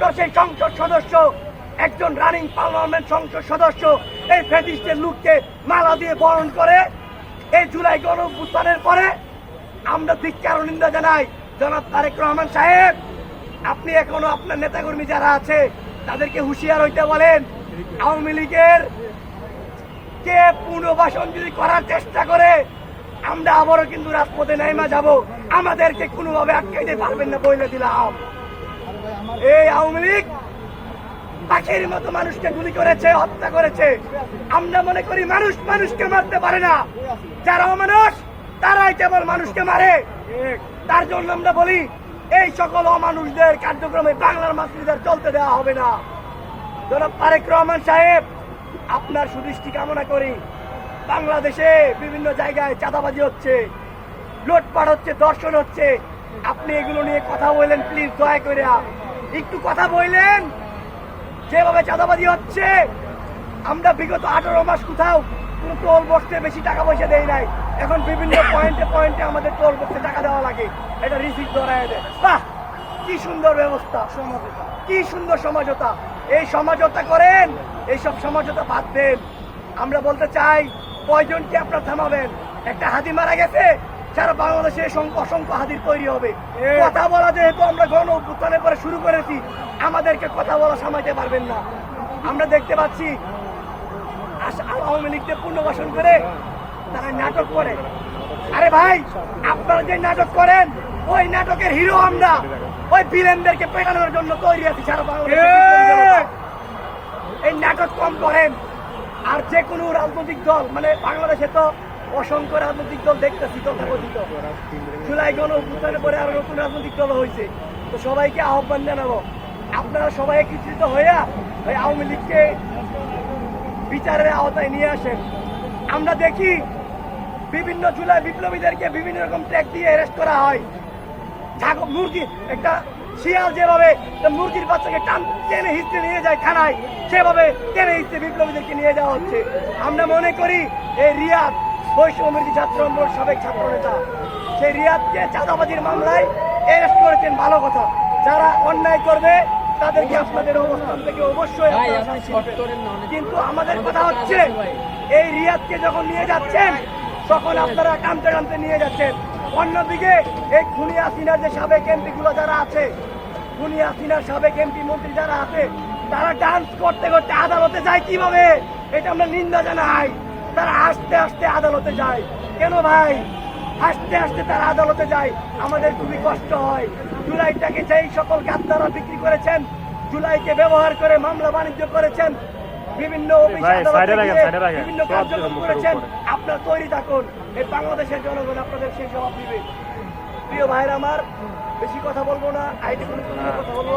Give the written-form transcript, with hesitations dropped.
আপনার সেই সংসদ সদস্য, একজন রানিং পার্লামেন্ট সংসদ সদস্য এই ফ্যাসিস্টের লোককে মালা দিয়ে বরণ করে এই জুলাই গণঅভ্যুত্থানের পরে আমরা ধিক্কার ও নিন্দা জানাই। জনাব তারেক রহমান সাহেব, আপনি এখনো আপনার নেতাকর্মী যারা আছে তাদেরকে হুঁশিয়ার হইতে বলেন। আওয়ামী লীগের কে পুনর্বাসন যদি করার চেষ্টা করে আমরা আবারও কিন্তু রাজপথে নেমে যাব, আমাদেরকে কোনোভাবে আটকাইতে পারবেন না বলে দিলাম। এই আওয়ামী লীগ পাখির মতো মানুষকে গুলি করেছে, হত্যা করেছে। আমরা মনে করি মানুষ মানুষকে মারতে পারে না, যারা অমানুষ তারাই কেবল মানুষকে মারে। তার জন্য আমরা বলি এই সকল অমানুষদের কার্যক্রমে বাংলার মাতৃদের চলতে দেওয়া হবে না। জনাব তারেক রহমান সাহেব, আপনার সুদৃষ্টি কামনা করি। বাংলাদেশে বিভিন্ন জায়গায় চাঁদাবাজি হচ্ছে, লুটপাট হচ্ছে, ধর্ষণ হচ্ছে। আপনি এগুলো নিয়ে কথা বললেন, প্লিজ দয়া করে একটু কথা বললেন। যেভাবে চাঁদাবাজি হচ্ছে, আমরা বিগত 18 মাস কোথাও কোনো টোল বক্সে বেশি টাকা পয়সা দেয় নাই, এখন বিভিন্ন পয়েন্টে পয়েন্টে আমাদের টোল বক্সে টাকা দেওয়া লাগে, এটা রিসিপ্ট ধরায় দেয়। বাহ, কি সুন্দর ব্যবস্থা, কি সুন্দর সমঝোতা। এই সমঝোতা করেন, এইসব সমঝোতা বাদ দেন। আমরা বলতে চাই, কয়জনকে আপনারা থামাবেন? একটা হাতি মারা গেছে, সারা বাংলাদেশে অসংখ্য হাতির তৈরি হবে। কথা বলা যেহেতু আমরা গণ অভ্যুত্থানের পরে শুরু করেছি, আমাদেরকে কথা বলা সামাইতে পারবেন না। আমরা দেখতে পাচ্ছি আওয়ামী লীগকে পুনর্বাসন করে তারা নাটক করে। আরে ভাই, আপনারা যে নাটক করেন ওই নাটকের হিরো আমরা, ওই ভিলেনদেরকে পেটানোর জন্য তৈরি আছি সারা বাংলাদেশে। এই নাটক কম করেন। আর যে কোনো রাজনৈতিক দল, মানে বাংলাদেশে তো অসংখ্য রাজনৈতিক দল দেখতেছি তথাকথিত, জুলাই গণঅভ্যুত্থানের পরে আরো নতুন রাজনৈতিক দল হয়েছে, তো সবাইকে আহ্বান জানাবো, আপনারা সবাই একত্রিত হইয়া ওই আওয়ামী লীগকে বিচারের আওতায় নিয়ে আসেন। আমরা দেখি বিভিন্ন জুলাই বিপ্লবীদেরকে বিভিন্ন রকম ট্র্যাক দিয়ে অ্যারেস্ট করা হয়। মুরগি, একটা শিয়াল যেভাবে মুরগির বাচ্চাকে টেনে হিঁচড়ে নিয়ে যায় থানায়, সেভাবে টেনে হিঁচড়ে বিপ্লবীদেরকে নিয়ে যাওয়া হচ্ছে। আমরা মনে করি এই রিয়াদ বৈষম্যবিরোধী ছাত্র আন্দোলনের সাবেক ছাত্র নেতা, সেই রিয়াদকে চাঁদাবাজির মামলায় অ্যারেস্ট করেছেন, ভালো কথা। যারা অন্যায় করবে তাদেরকে আপনাদের অবস্থান থেকে অবশ্যই, কিন্তু আমাদের কথা হচ্ছে এই রিয়াদকে যখন নিয়ে যাচ্ছেন তখন আপনারা টানতে টানতে নিয়ে যাচ্ছেন। অন্যদিকে এই খুনি হাসিনার যে সাবেক এমপি গুলো যারা আছে, খুনি হাসিনার সাবেক এমপি মন্ত্রী যারা আছে, তারা ডান্স করতে করতে আদালতে যায় কিভাবে, এটা আমরা নিন্দা জানাই। তারা আস্তে আস্তে আদালতে যায় কেন ভাই? আস্তে আস্তে তারা আদালতে যায়, আমাদের খুবই কষ্ট হয়। জুলাইটাকে যেই সকল গাদ্দাররা বিক্রি করেছেন, জুলাইকে ব্যবহার করে মামলা বাণিজ্য করেছেন, বিভিন্ন বিভিন্ন কার্যক্রম করেছেন, আপনারা তৈরি থাকুন। এই বাংলাদেশের জনগণ আপনাদের সেই জবাব দিবে। প্রিয় ভাইয়ের আমার, বেশি কথা বলবো না, আইটি কোনো কথা বলবো।